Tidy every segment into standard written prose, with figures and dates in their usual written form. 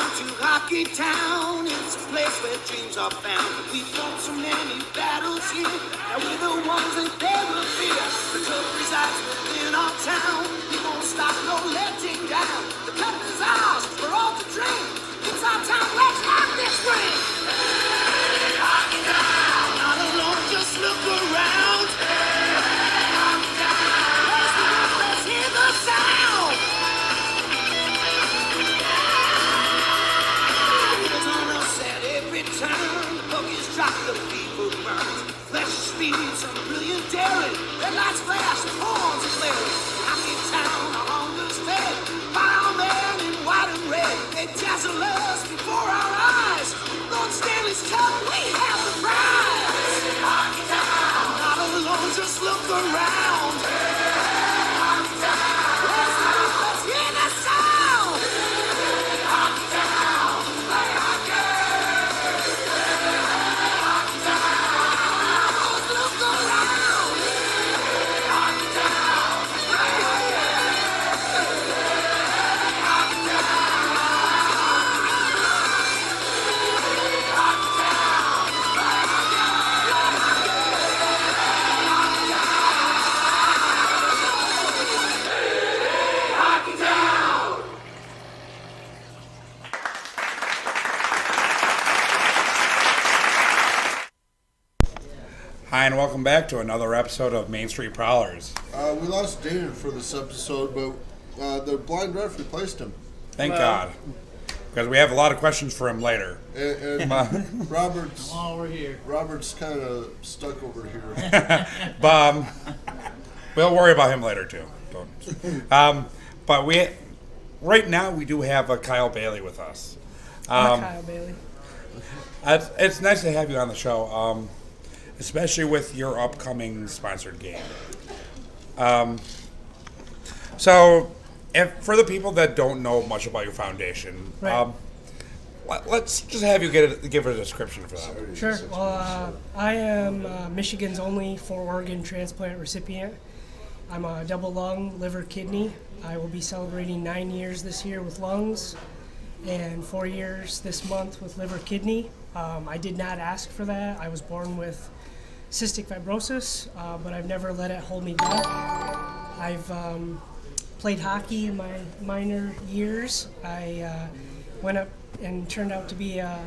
on to Hockey Town. It's a place where dreams are found. We fought so many battles here, and we're the ones that they will fear. The club resides within our town. We won't stop, no letting down. The cup is ours, we're all to drink. It's our town, let's rock this ring. Hey, Hockey Town. Not alone, just look around. Hey, Hockey Town. Let's hear the sound. The boogies drop, the people burn. Flesh, speed, some brilliant daring. Red lights flash, horns are blaring. Hockey Town, our hunger's fed. By our men in white and red. They dazzle us before our eyes. Lord Stanley's Cup, we have the prize. Hey, Hockey Town. Not alone, just look around. Hey, Hockey Town. Let's hear the sound. Hey, Hockey Town. Play hockey. Hi, and welcome back to another episode of Main Street Prowlers. We lost Dana for this episode, but the blind ref replaced him. Thank God. Because we have a lot of questions for him later. And Robert's over here. Robert's kind of stuck over here. But we'll worry about him later, too. But right now we do have Kyle Bailey with us. Kyle Bailey. It's nice to have you on the show. Especially with your upcoming sponsored game. So, for the people that don't know much about your foundation, right. Let's just have you give a description for that. Sure. Well, I am Michigan's only 4-organ transplant recipient. I'm a double lung, liver, kidney. I will be celebrating 9 years this year with lungs and 4 years this month with liver, kidney. I did not ask for that. I was born with cystic fibrosis, but I've never let it hold me back. I've played hockey in my minor years. I went up and turned out to be a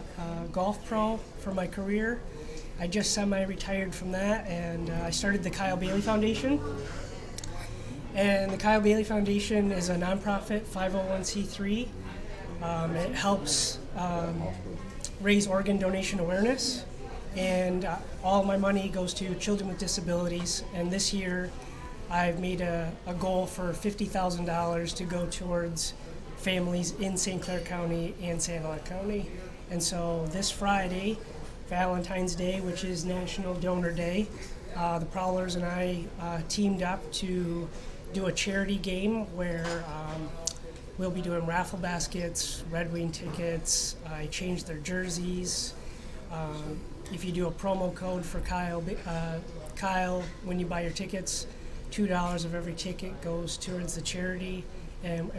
golf pro for my career. I just semi-retired from that, and I started the Kyle Bailey Foundation. And the Kyle Bailey Foundation is a nonprofit 501c3. It helps raise organ donation awareness. And all my money goes to children with disabilities. And this year, I've made a goal for $50,000 to go towards families in St. Clair County and Sanilac County. And so this Friday, Valentine's Day, which is National Donor Day, the Prowlers and I teamed up to do a charity game where we'll be doing raffle baskets, Red Wing tickets. I changed their jerseys. If you do a promo code for Kyle, when you buy your tickets, $2 of every ticket goes towards the charity, and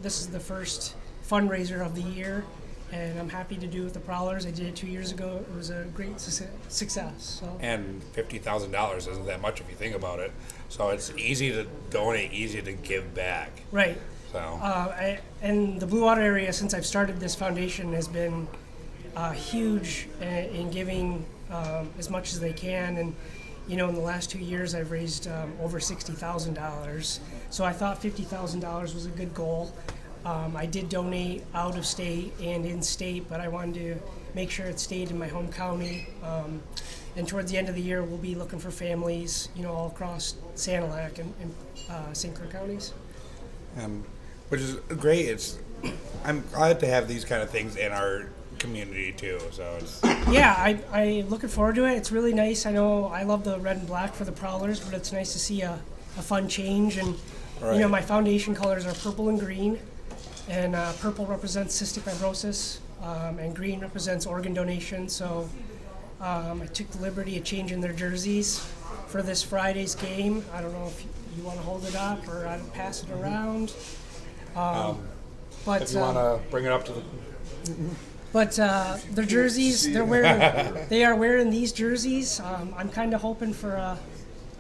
this is the first fundraiser of the year, and I'm happy to do it with the Prowlers. I did it 2 years ago. It was a great success. So. And $50,000 isn't that much if you think about it. So it's easy to donate, easy to give back. Right. So. And the Blue Water area, since I've started this foundation, has been huge in giving as much as they can, and in the last 2 years I've raised over $60,000. So I thought $50,000 was a good goal. I did donate out of state and in state, but I wanted to make sure it stayed in my home county. And towards the end of the year, we'll be looking for families, all across Sanilac and St. Clair counties. Which is great. I'm glad to have these kind of things in our community too. So it's I looking forward to it. It's really nice. I know I love the red and black for the Prowlers, but it's nice to see a fun change. And right. My foundation colors are purple and green, and purple represents cystic fibrosis, and green represents organ donation. So I took the liberty of changing their jerseys for this Friday's game. I don't know if you want to hold it up or I'd pass it around. But if you want to bring it up to the But their jerseys, they are wearing these jerseys. I'm kind of hoping for a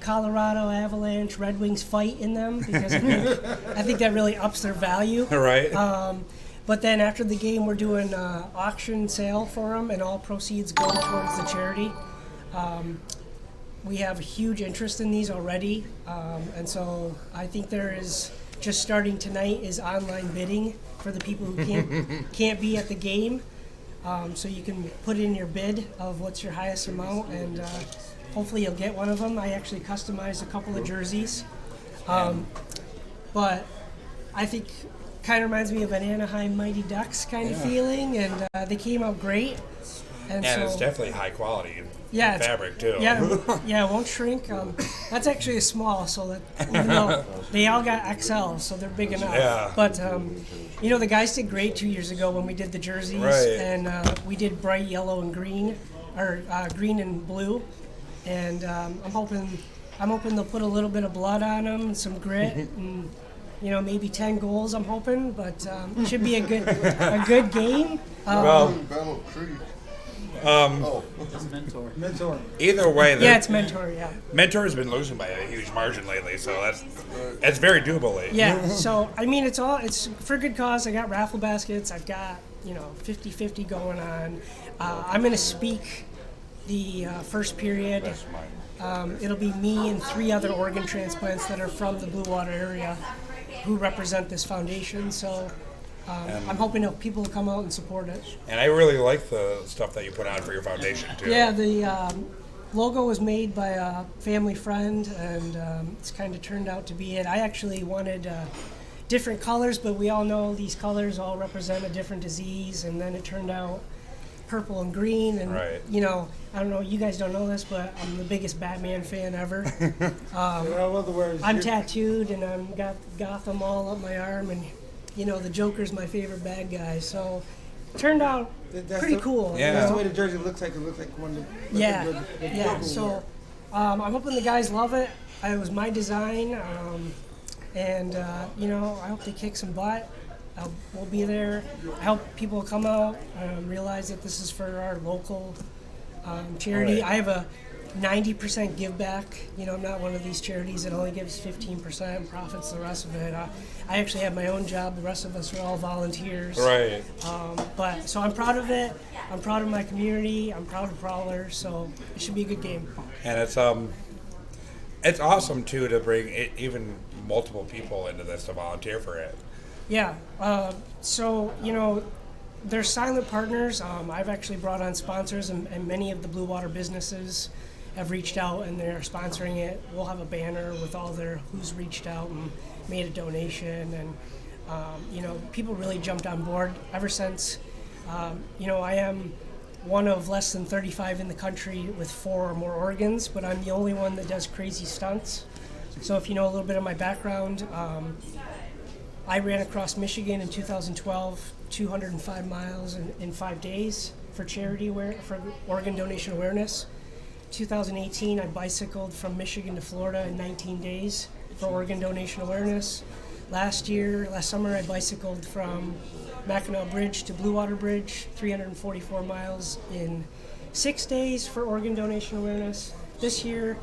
Colorado Avalanche Red Wings fight in them because I think that really ups their value. Right. But then after the game, we're doing an auction sale for them, and all proceeds go towards the charity. We have a huge interest in these already, and so I think there is, just starting tonight, is online bidding for the people who can't be at the game. So you can put in your bid of what's your highest amount, and hopefully you'll get one of them. I actually customized a couple of jerseys, but I think kind of reminds me of an Anaheim Mighty Ducks kind of feeling, and they came out great. And so, it's definitely high quality it's fabric too. Yeah, it won't shrink. That's actually a small, so that even though they all got XL, so they're big enough. Yeah. But the guys did great 2 years ago when we did the jerseys, Right. and we did bright yellow and green, or green and blue, and I'm hoping they'll put a little bit of blood on them, and some grit, and maybe 10 goals. I'm hoping, but it should be a good game. Battle Creek. Mentor. Either way, It's Mentor. Yeah. Mentor has been losing by a huge margin lately, so that's very doable lately. Yeah, so I mean, it's for a good cause. I got raffle baskets. I've got 50-50 going on. I'm going to speak the first period. That's mine. It'll be me and 3 other organ transplants that are from the Blue Water area who represent this foundation. So I'm hoping that people will come out and support it. And I really like the stuff that you put on for your foundation too. Yeah, the logo was made by a family friend, and it's kind of turned out to be it. I actually wanted different colors, but we all know these colors all represent a different disease, and then it turned out purple and green. And Right. I don't know, you guys don't know this, but I'm the biggest Batman fan ever. I love the words. I'm tattooed, and I've got Gotham all up my arm, and the Joker's my favorite bad guy. So it turned out pretty cool. Yeah. That's the way the jersey looks like. It looks like one of the Yeah. So I'm hoping the guys love it. It was my design, and I hope they kick some butt. We'll be there. I hope people come out, realize that this is for our local charity. Right. I have a 90% give back. I'm not one of these charities that only gives 15% and profits the rest of it. I actually have my own job. The rest of us are all volunteers. Right. So I'm proud of it. I'm proud of my community. I'm proud of Prowler. So it should be a good game. And it's awesome too to bring even multiple people into this to volunteer for it. Yeah. They're silent partners. I've actually brought on sponsors, and many of the Blue Water businesses have reached out, and they're sponsoring it. We'll have a banner with all their who's reached out and made a donation, and people really jumped on board ever since. I am one of less than 35 in the country with 4 or more organs, but I'm the only one that does crazy stunts. So if you know a little bit of my background, I ran across Michigan in 2012, 205 miles in 5 days for charity, for organ donation awareness. 2018, I bicycled from Michigan to Florida in 19 days for organ donation awareness. Last summer, I bicycled from Mackinac Bridge to Blue Water Bridge, 344 miles in 6 days for organ donation awareness. This year,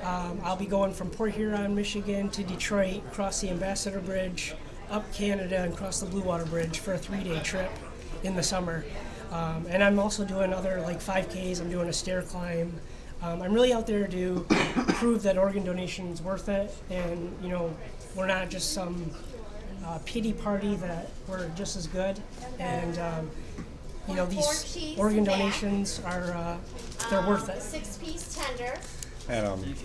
I'll be going from Port Huron, Michigan to Detroit, across the Ambassador Bridge, up Canada, and across the Blue Water Bridge for a 3-day trip in the summer. And I'm also doing other 5Ks. I'm doing a stair climb. I'm really out there to prove that organ donation is worth it, and we're not just some pity party, that we're just as good. And these organ donations are they're worth it. 6-piece tender. And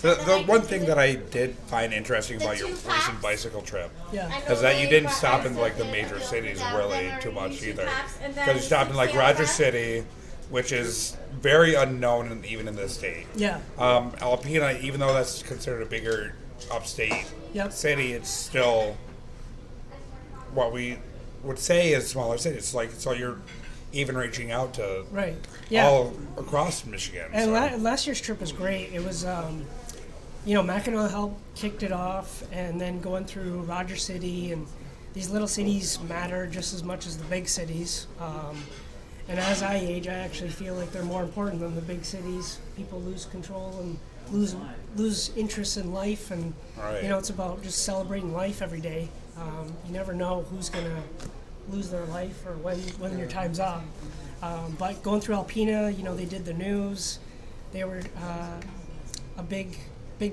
the one thing that I did find interesting about your recent bicycle trip is that you didn't stop in the major cities really too much either, because you stopped in Rogers City, which is very unknown even in this state. Yeah. Alpena, even though that's considered a bigger upstate city, it's still what we would say is smaller cities. So you're even reaching out to all across Michigan. And last year's trip was great. It was, Mackinac kicked it off, and then going through Rogers City, and these little cities matter just as much as the big cities. And as I age, I actually feel like they're more important than the big cities. People lose control and lose interest in life, and Right. it's about just celebrating life every day. You never know who's gonna lose their life or when your time's up. But going through Alpena, they did the news. They were a big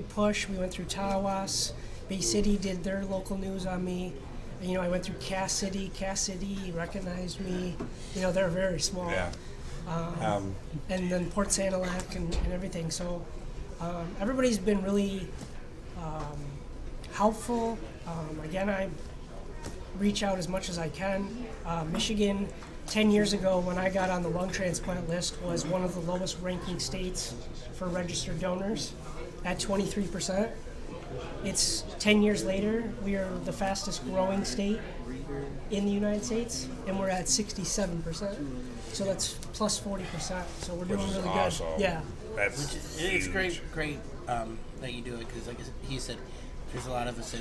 push. We went through Tawas. Bay City did their local news on me. I went through Cass City. Cass City recognized me. They're very small. Yeah. And then Port Sanilac and everything. So everybody's been really helpful. Again, I reach out as much as I can. Michigan, 10 years ago when I got on the lung transplant list, was one of the lowest ranking states for registered donors at 23%. It's 10 years later, we are the fastest growing state in the United States, and we're at 67%. So that's plus 40%. So we're doing Which is really awesome. good. Yeah. That's It's huge. great that you do it, because like he said, there's a lot of us that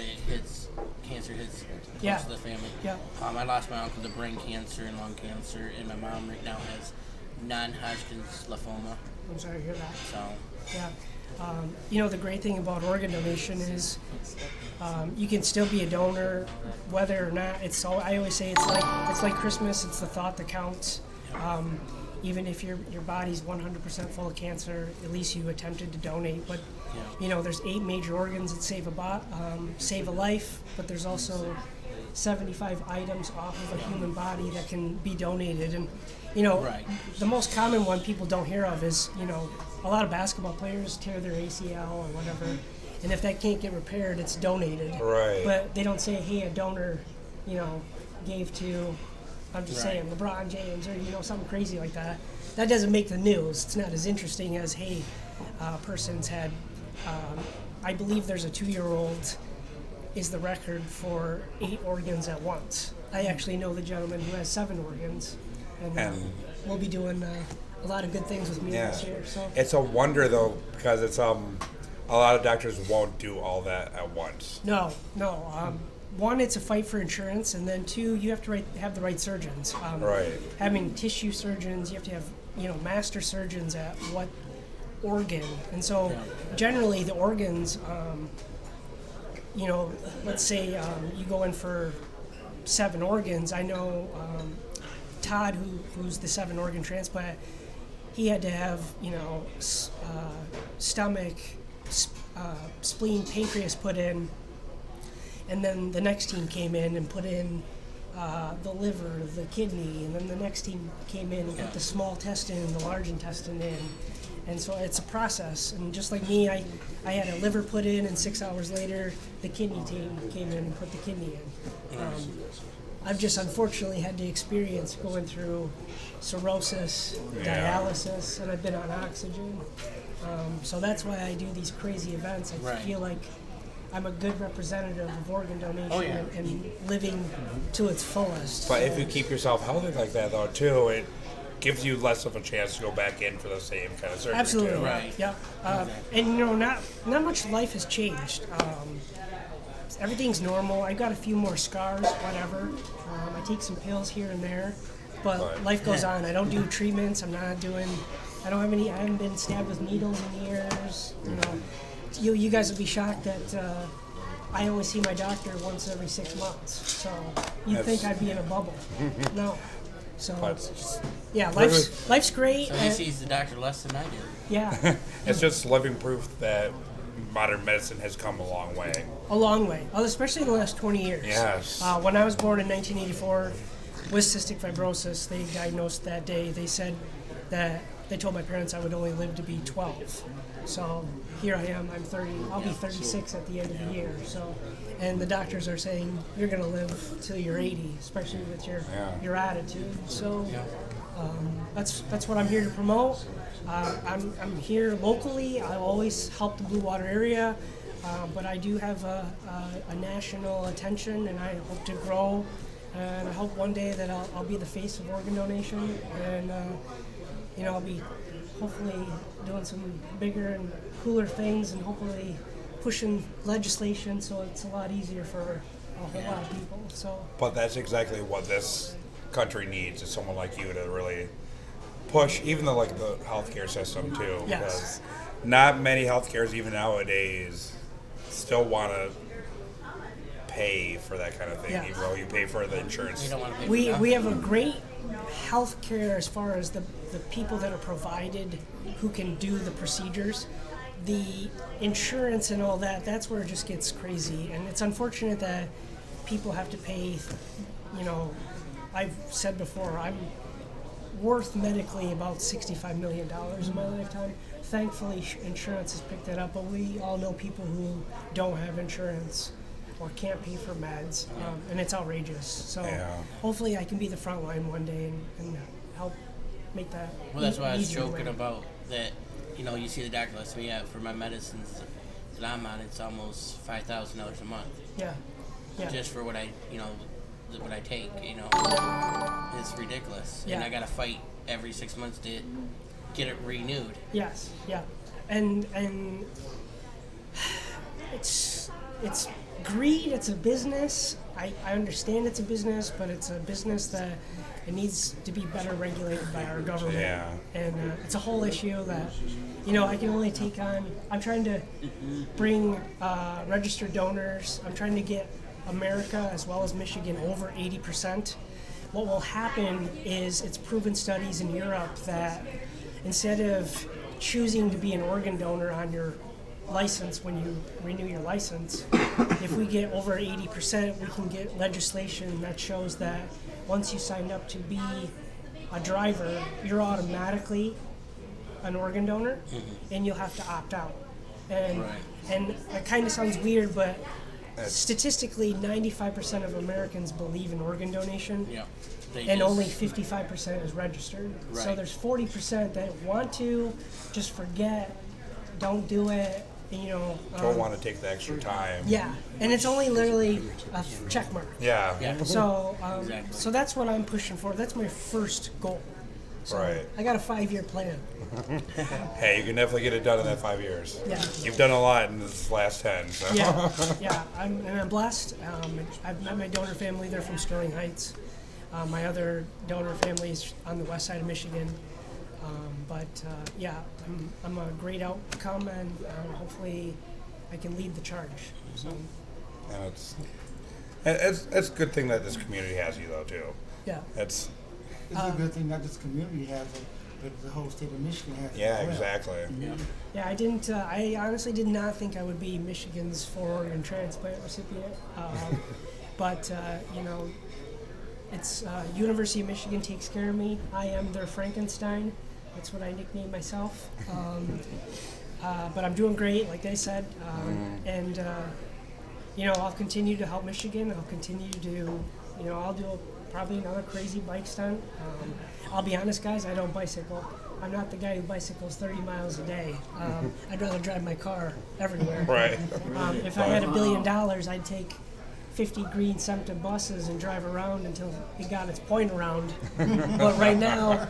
cancer hits Yeah. most of the family. Yeah. I lost my uncle to brain cancer and lung cancer, and my mom right now has non-Hodgkin's lymphoma. I'm sorry to hear that. So Yeah. The great thing about organ donation is you can still be a donor whether or not I always say it's like Christmas. It's the thought that counts. Even if your body's 100% full of cancer, at least you attempted to donate. But there's 8 major organs that save a life, but there's also 75 items off of a human body that can be donated. And Right. the most common one people don't hear of is a lot of basketball players tear their ACL or whatever, and if that can't get repaired, it's donated. Right. But they don't say, hey, a donor gave to, I'm just Right. saying, LeBron James or something crazy like that. That doesn't make the news. It's not as interesting as, hey, person's had I believe there's a 2-year-old is the record for 8 organs at once. I actually know the gentleman who has 7 organs, and we'll be doing a lot of good things with me this year. So It's a wonder though, because it's a lot of doctors won't do all that at once. no. One, it's a fight for insurance, and then 2, you have to have the right surgeons. Right. Having tissue surgeons, you have to have master surgeons at what organ, and so generally the organs. Let's say you go in for 7 organs. I know Todd, who's the 7 organ transplant, he had to have stomach, spleen, pancreas put in, and then the next team came in and put in the liver, the kidney, and then the next team came in and put the small intestine, the large intestine in. And so it's a process. And just like me, I had a liver put in, and 6 hours later, the kidney team came in and put the kidney in. I've just unfortunately had to experience going through cirrhosis, dialysis, and I've been on oxygen. So that's why I do these crazy events. I feel like I'm a good representative of organ donation and living to its fullest. But if you keep yourself healthy like that though too, it gives you less of a chance to go back in for the same kind of surgery. Absolutely, too. Right. Yeah, and not much life has changed. Everything's normal. I got a few more scars, whatever. I take some pills here and there, but life goes on. I don't do treatments. I haven't been stabbed with needles in years. You guys would be shocked that I only see my doctor once every 6 months. So you'd think I'd be in a bubble. No. So yeah, life's great. So he sees the doctor less than I do. Yeah. It's just living proof that modern medicine has come a long way. A long way, especially in the last 20 years. Yes. When I was born in 1984 with cystic fibrosis, they diagnosed that day. They said that they told my parents I would only live to be 12. So here I am. I'm 30. I'll be 36 at the end of the year. So, and the doctors are saying you're going to live till you're 80, especially with your attitude. So that's what I'm here to promote. I'm here locally. I always help the Blue Water area, but I do have a national attention, and I hope to grow. And I hope one day that I'll be the face of organ donation, and I'll be hopefully doing some bigger and cooler things, and hopefully pushing legislation so it's a lot easier for a whole lot of people. So, But that's exactly what this country needs, is someone like you to really push even the healthcare system too. Yes. Because not many healthcares even nowadays still want to pay for that kind of thing, Yeah. even though you pay for the insurance. You don't want to pay we for we have a great health care as far as the people that are provided who can do the procedures. The insurance and all that, that's where it just gets crazy. And it's unfortunate that people have to pay, I've said before, I'm worth medically about $65 million in my lifetime. Thankfully, insurance has picked that up, but we all know people who don't have insurance or can't pay for meds, and it's outrageous. So hopefully I can be the front line one day and help make that Well, that's why I was easier joking way. about that. You see the doctor lets me out for my medicines that I'm on. It's almost $5,000 a month Yeah. just for what I take. It's ridiculous, Yeah. and I gotta fight every 6 months to get it renewed. Yes, yeah, and it's greed. It's a business. I understand it's a business, but it's a business that it needs to be better regulated by our government. Yeah. And it's a whole issue that I can only take on. I'm trying to bring registered donors. I'm trying to get America as well as Michigan over 80%. What will happen is it's proven studies in Europe that instead of choosing to be an organ donor on your license when you renew your license, if we get over 80%, we can get legislation that shows that once you signed up to be a driver, you're automatically an organ donor, and you'll have to opt out. And it kind of sounds weird, but statistically, 95% of Americans believe in organ donation. Yeah. And only 55% is registered. Right. So there's 40% that want to, just forget, don't do it, Don't want to take the extra time. yeah, and it's only literally a check mark. Yeah. Yeah. So, Exactly. so that's what I'm pushing for. That's my first goal. So Right. I got a 5-year plan. Hey, you can definitely get it done in that 5 years. Yeah. You've done a lot in this last 10. So. Yeah. I'm blessed. I've met my donor family. They're from Sterling Heights. My other donor family is on the west side of Michigan. I'm a great outcome, and hopefully I can lead the charge. So, And it's a good thing that this community has you, though, too. yeah. It's It's a good thing not just community has it, but the whole state of Michigan has it. yeah, as well. exactly. Yeah, I didn't. I honestly did not think I would be Michigan's 4-organ transplant recipient, but it's University of Michigan takes care of me. I am their Frankenstein. That's what I nicknamed myself. But I'm doing great, like I said, and I'll continue to help Michigan. I'll continue to, I'll do probably another crazy bike stunt. I'll be honest, guys, I don't bicycle. I'm not the guy who bicycles 30 miles a day. I'd rather drive my car everywhere. Right. If I had $1 billion, I'd take 50 green SEMTA buses and drive around until it got its point around. But right now,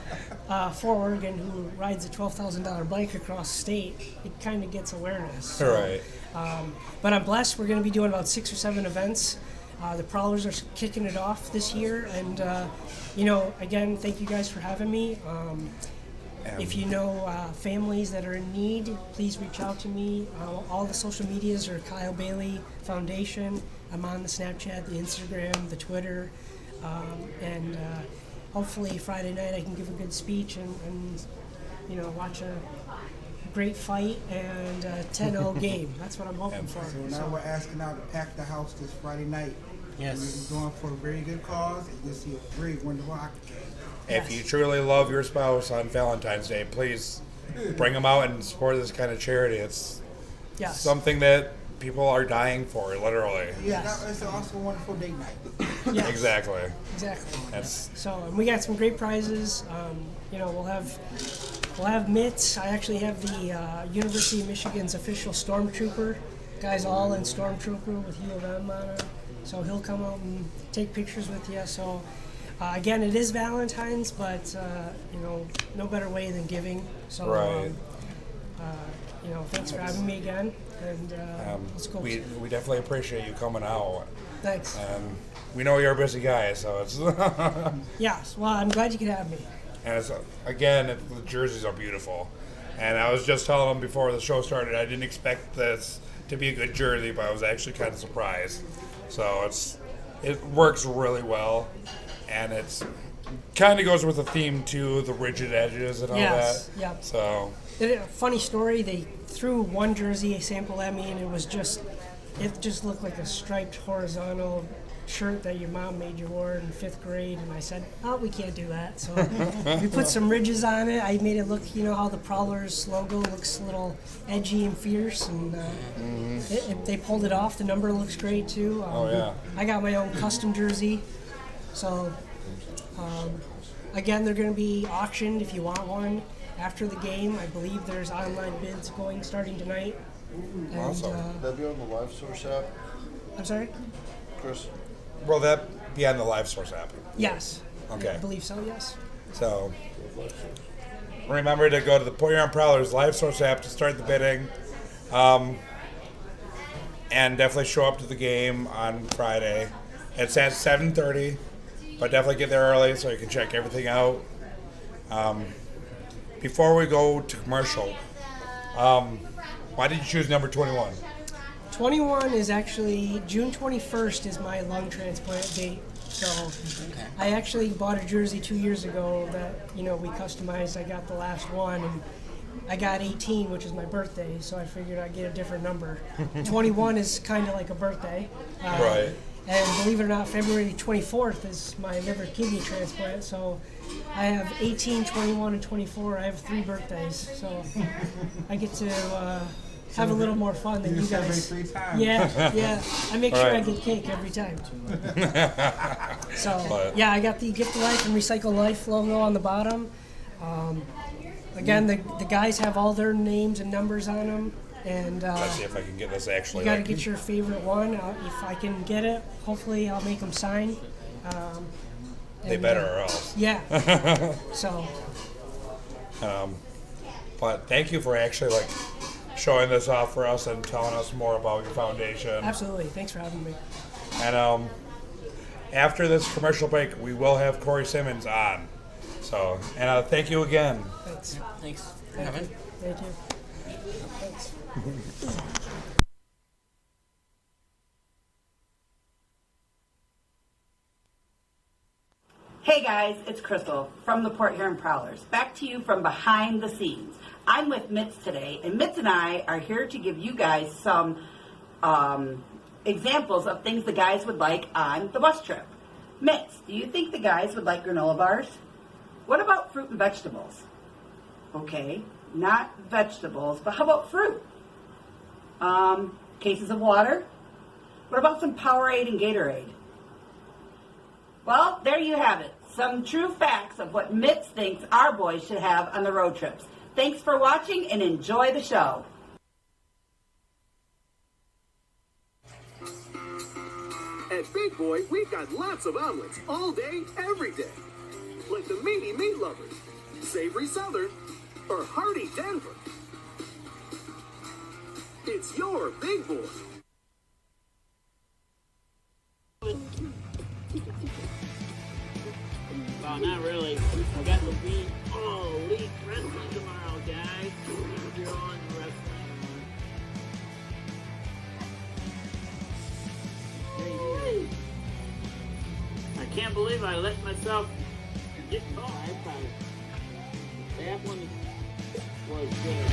for Oregon, who rides a $12,000 bike across state, it kind of gets awareness. So, Right. but I'm blessed. We're going to be doing about 6 or 7 events. The Prowlers are kicking it off this year, and again, thank you guys for having me. If you know families that are in need, please reach out to me. All the social medias are Kyle Bailey Foundation. I'm on the Snapchat, the Instagram, the Twitter, and hopefully Friday night I can give a good speech and watch a great fight and a 10-0 game. That's what I'm hoping for. So now we're asking now to pack the house this Friday night. Yes. We're going for a very good cause, and you'll see a great wonderful hockey game. If you truly love your spouse on Valentine's Day, please bring them out and support this kind of charity. It's Yes. something that people are dying for, literally. Yeah, Yes. it's also a wonderful date night. Yes. Exactly. Exactly. That's So, and we got some great prizes. We'll have mitts. I actually have the University of Michigan's official Stormtrooper. Guys all in Stormtrooper with U of M on it. So he'll come out and take pictures with you. So again, it is Valentine's, but no better way than giving. So Right. thanks for having me again. And let's go. we definitely appreciate you coming out. Thanks. We know you're a busy guy, so it's... Yes, well, I'm glad you could have me. And it's, again, the jerseys are beautiful. And I was just telling them before the show started, I didn't expect this to be a good jersey, but I was actually kind of surprised. So it works really well, and it's kind of goes with the theme too, the rigid edges and all that. Yep. So funny story, they threw one jersey sample at me, and it just looked like a striped horizontal shirt that your mom made you wear in 5th grade, and I said, oh, we can't do that. So we put some ridges on it. I made it look, how the Prowlers logo looks a little edgy and fierce, and they pulled it off. The number looks great too. I got my own custom jersey, so again, they're going to be auctioned if you want one after the game. I believe there's online bids starting tonight. Awesome. That'd be on the Live Source app, I'm sorry? Chris? will that be on the Live Source app? Yes. Okay. I believe so, yes. So remember to go to the Put Your On Prowlers Live Source app to start the bidding. And definitely show up to the game on Friday. It's at 7:30, but definitely get there early so you can check everything out. Before we go to commercial, why did you choose number 21? 21 is actually, June 21st is my lung transplant date. So I actually bought a jersey 2 years ago that, we customized. I got the last one, and I got 18, which is my birthday, so I figured I'd get a different number. 21 is kind of like a birthday. Right. And believe it or not, February 24th is my liver kidney transplant, so I have 18, 21, and 24. I have 3 birthdays, so I get to have a little more fun than you guys. 3 times. Yeah. I make sure I Right. get cake every time. So, yeah, I got the Gift of Life and Recycle Life logo on the bottom. Again, the guys have all their names and numbers on them. And Let's see if I can get this actually. you got to get your favorite one. If I can get it, hopefully I'll make them sign. They better or else. Yeah. So. But thank you for actually showing this off for us and telling us more about your foundation. Absolutely. Thanks for having me. And after this commercial break, we will have Cory Simmons on. So, and thank you again. Thanks. Thanks for having. Thank you. Thanks. Hey guys, it's Crystal from the Port Huron Prowlers. Back to you from behind the scenes. I'm with Mitz today, and Mitz and I are here to give you guys some examples of things the guys would like on the bus trip. Mitz, do you think the guys would like granola bars? What about fruit and vegetables? Okay, not vegetables, but how about fruit? Cases of water? What about some Powerade and Gatorade? Well, there you have it. Some true facts of what Mitz thinks our boys should have on the road trips. Thanks for watching and enjoy the show. At Big Boy, we've got lots of omelets all day, every day. Like the Meaty Meat Lovers, Savory Southern, or Hearty Denver. It's your Big Boy. Well, not really. I got the beat. Oh, Elite Wrestling tomorrow, guys. If you're on wrestling. I can't believe I let myself get caught. That one was good.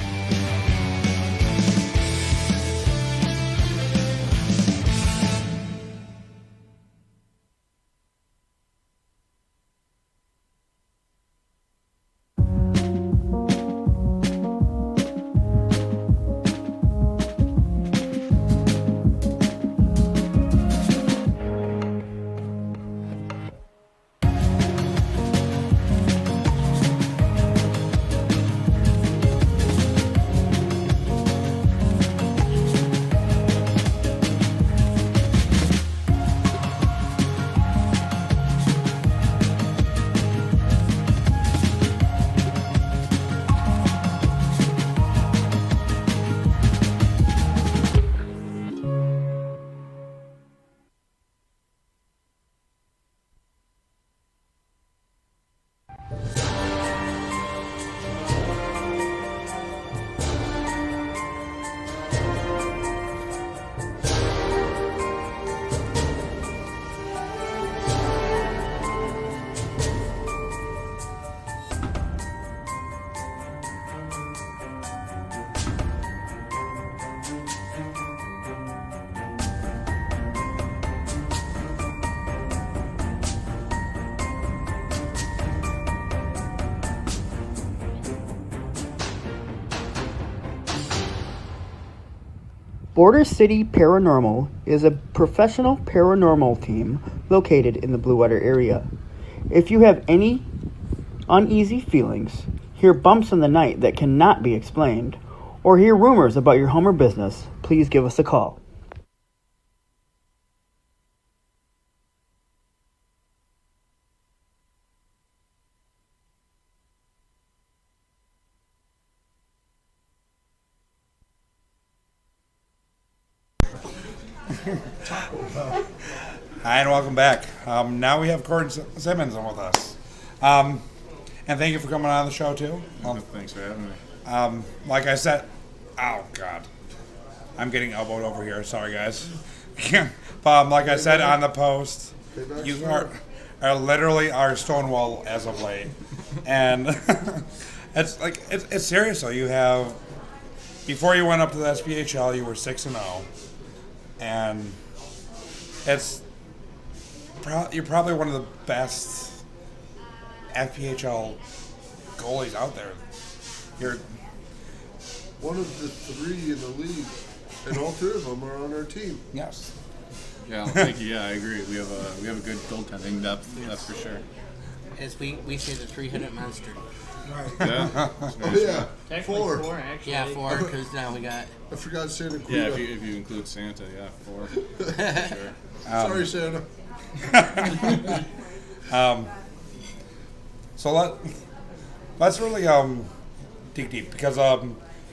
Border City Paranormal is a professional paranormal team located in the Blue Water area. If you have any uneasy feelings, hear bumps in the night that cannot be explained, or hear rumors about your home or business, please give us a call. Hi, and welcome back. Now we have Cory Simmons on with us. And thank you for coming on the show, too. Thanks for having me. Like I said, oh, God. I'm getting elbowed over here. Sorry, guys. Like I said on the post, you are literally our Stonewall as of late. And it's serious, though. You have, before you went up to the SPHL, you were 6-0. And you're probably one of the best FPHL goalies out there. You're one of the 3 in the league, and all 3 of them are on our team. Yes. Yeah, thank you. Yeah, I agree. We have a good goaltending depth. That's for sure. As we say, the 300 monster. Right. Yeah. Yeah. Technically 4 actually. Yeah, 4 because now we got. I forgot Santa Cruz. Yeah, if you include Santa, yeah, 4. Sure. Sorry, Santa. So let's really dig deep, because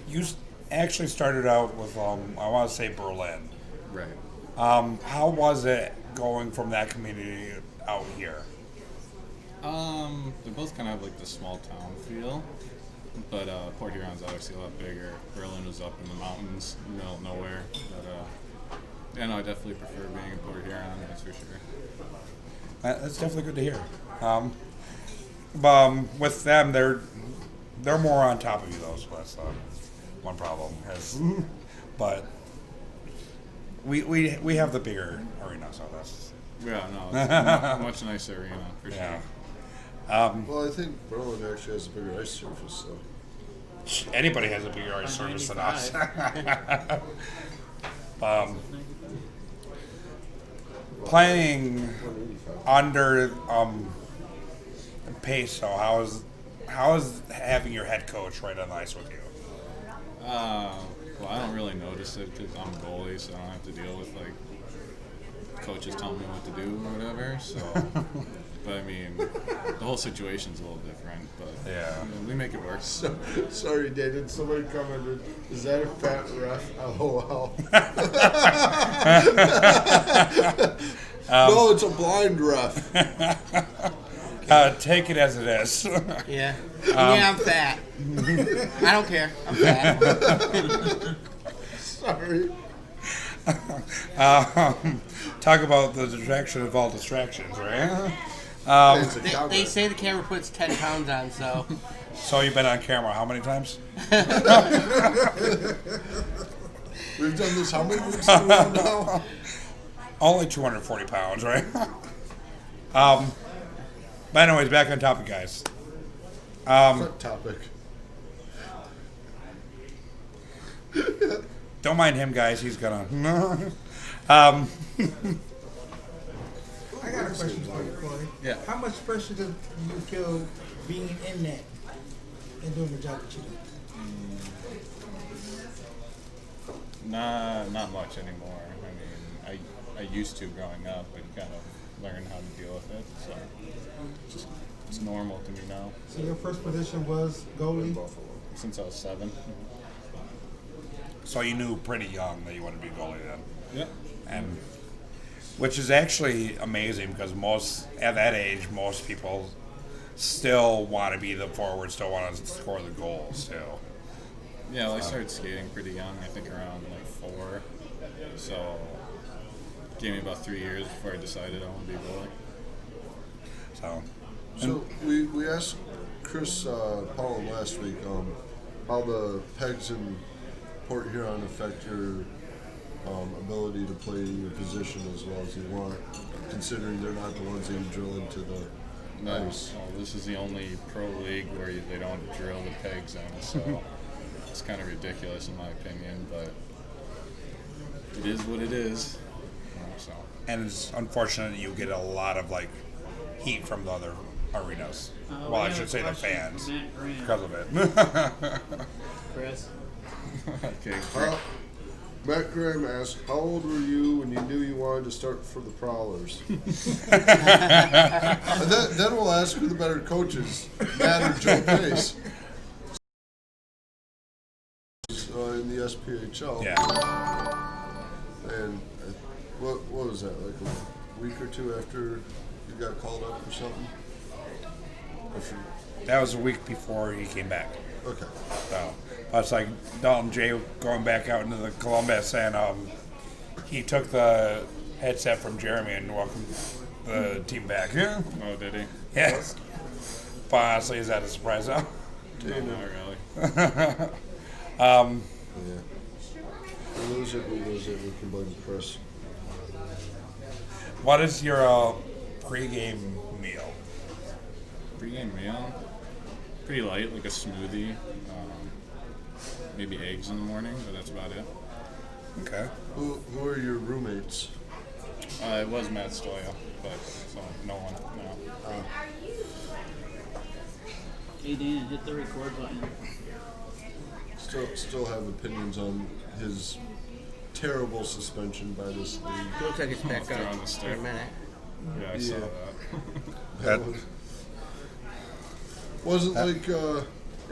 you actually started out with I want to say Berlin. Right. How was it going from that community out here? They both kind of have like the small town feel, but Port Huron's obviously a lot bigger. Berlin was up in the mountains, in the middle of nowhere. But yeah, no, I definitely prefer being in Port Huron. That's for sure. That's definitely good to hear. With them, they're more on top of you, though. So that's one problem. But we have the bigger arena, so that's. Yeah, no, it's a much nicer arena for yeah. sure. Well, I think Berlin actually has a bigger ice surface, so. Anybody has a bigger ice surface than us. Playing under pace, so how is having your head coach right on the ice with you? Well, I don't really notice it because I'm a goalie, so I don't have to deal with like coaches telling me what to do or whatever. So, but I mean, the whole situation's a little different. But yeah, we make it work. So, sorry, Dad. Did somebody commented? Is that a fat ref? LOL. No, it's a blind ref. Take it as it is. Yeah. Yeah, I'm fat. I don't care. I'm fat. Sorry. Talk about the distraction of all distractions, right? They say the camera puts 10 pounds on, so. So you've been on camera how many times? We've done this how many weeks in a row now? Only 240 pounds, right? But anyways, back on topic, guys. What topic? Don't mind him, guys. He's gonna. I got a question for you, Cory. Yeah. How much pressure do you feel being in that and doing the job that you do? Not much anymore. I mean, I used to growing up, but you kind of learn how to deal with it. So it's normal to me now. So your first position was goalie? Since I was 7. So you knew pretty young that you wanted to be a goalie then. Yep. And which is actually amazing because at that age, most people still want to be the forward, still want to score the goals too. Yeah, well, I started skating pretty young. I think around like 4. So it gave me about 3 years before I decided I want to be a goalie. So we asked Chris Powell last week how the pegs in Port Huron affect your ability to play your position as well as you want, considering they're not the ones that you drill into the ice. No, this is the only pro league where they don't drill the pegs in, so it's kind of ridiculous in my opinion. But it is what it is. So. And it's unfortunate you get a lot of like heat from the other arenas. Well, I should say the fans because of it. Chris. Okay. Matt Graham asked, how old were you when you knew you wanted to start for the Prowlers? And then we'll ask who the better coaches, Matt or Joe Pace. In the SPHL. Yeah. And what was that, like a week or two after you got called up or something? That was a week before he came back. Okay. So it's like Dalton J going back out into the Columbus, and he took the headset from Jeremy and welcomed the team back. Yeah. Oh, did he? Yes. But honestly, is that a surprise though? No, not really. Yeah. We lose it, we can blame Chris. What is your pregame meal? Pre-game meal? Pretty light, like a smoothie. Maybe eggs in the morning, but that's about it. Okay. Who are your roommates? It was Matt Stoya, but so no one. No. Hey Dan, hit the record button. Still have opinions on his terrible suspension by this league. Looks like it's back Throw on up the in stick. a minute. Yeah, I saw that. Wasn't like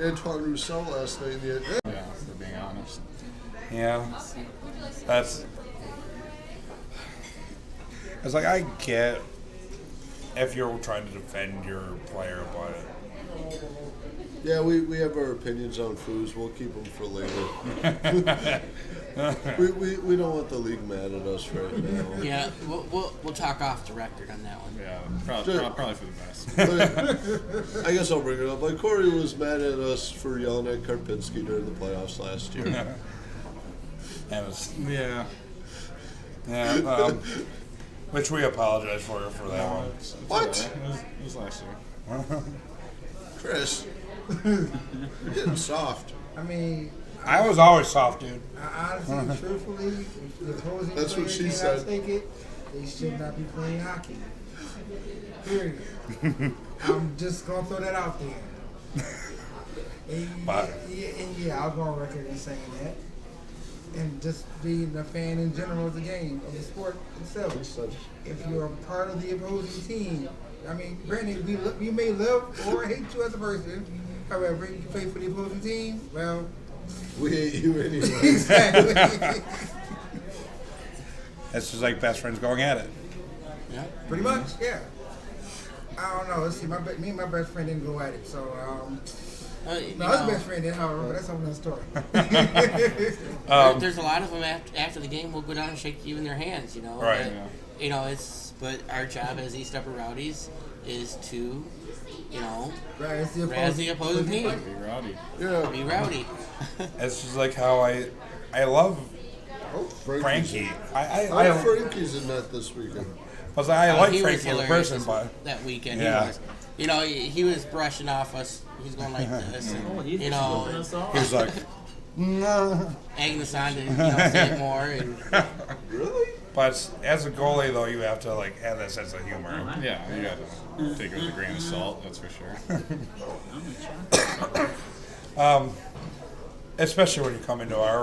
Antoine Roussel last night in the Yeah, for being honest. Yeah. That's. It's like I get if you're trying to defend your player, but. Yeah, we have our opinions on foods. We'll keep them for later. we don't want the league mad at us right now. Yeah, we'll talk off the record on that one. Yeah, probably for the best. But I guess I'll bring it up. Like Cory was mad at us for yelling at Karpinski during the playoffs last year. And it's, Yeah. yeah, which we apologize for that one. What? It was last year. Chris, you're getting soft. I mean, I was always soft, dude. honestly, truthfully, if the opposing That's what player she cannot said. take it, they should not be playing hockey. Period. I'm just gonna throw that out there. And But- yeah, I'll go on record in saying that. And just being a fan in general of the game, of the sport itself. If you're a part of the opposing team, I mean, granted, we may love or hate you as a person. However, you play for the opposing team, well, We hate you anyway. exactly. It's just like best friends going at it. Yeah. Pretty much, yeah. I don't know. Let's see, me and my best friend didn't go at it, so my other best friend did, however, but that's another story. There's a lot of them after the game will go down and shake you in their hands, you know. Right. But, you know, but our job as East Upper Rowdies is to, you know, Razz the opposing team. Be rowdy. Yeah. Be rowdy. It's just like how I love Oh, Frankie. I Frankie's in that this weekend. was like, I like He was Frankie as a hilarious person, but that weekend. Yeah. He was. You know, he was brushing off us. He's going like this. And, Oh, he's you just know, flipping us off. he was like, nah. egging us on to say it more. And Really? But as a goalie, though, you have to like have that sense of humor. Yeah, you got to take it with a grain of salt, that's for sure. I'm a champ. Especially when you come into our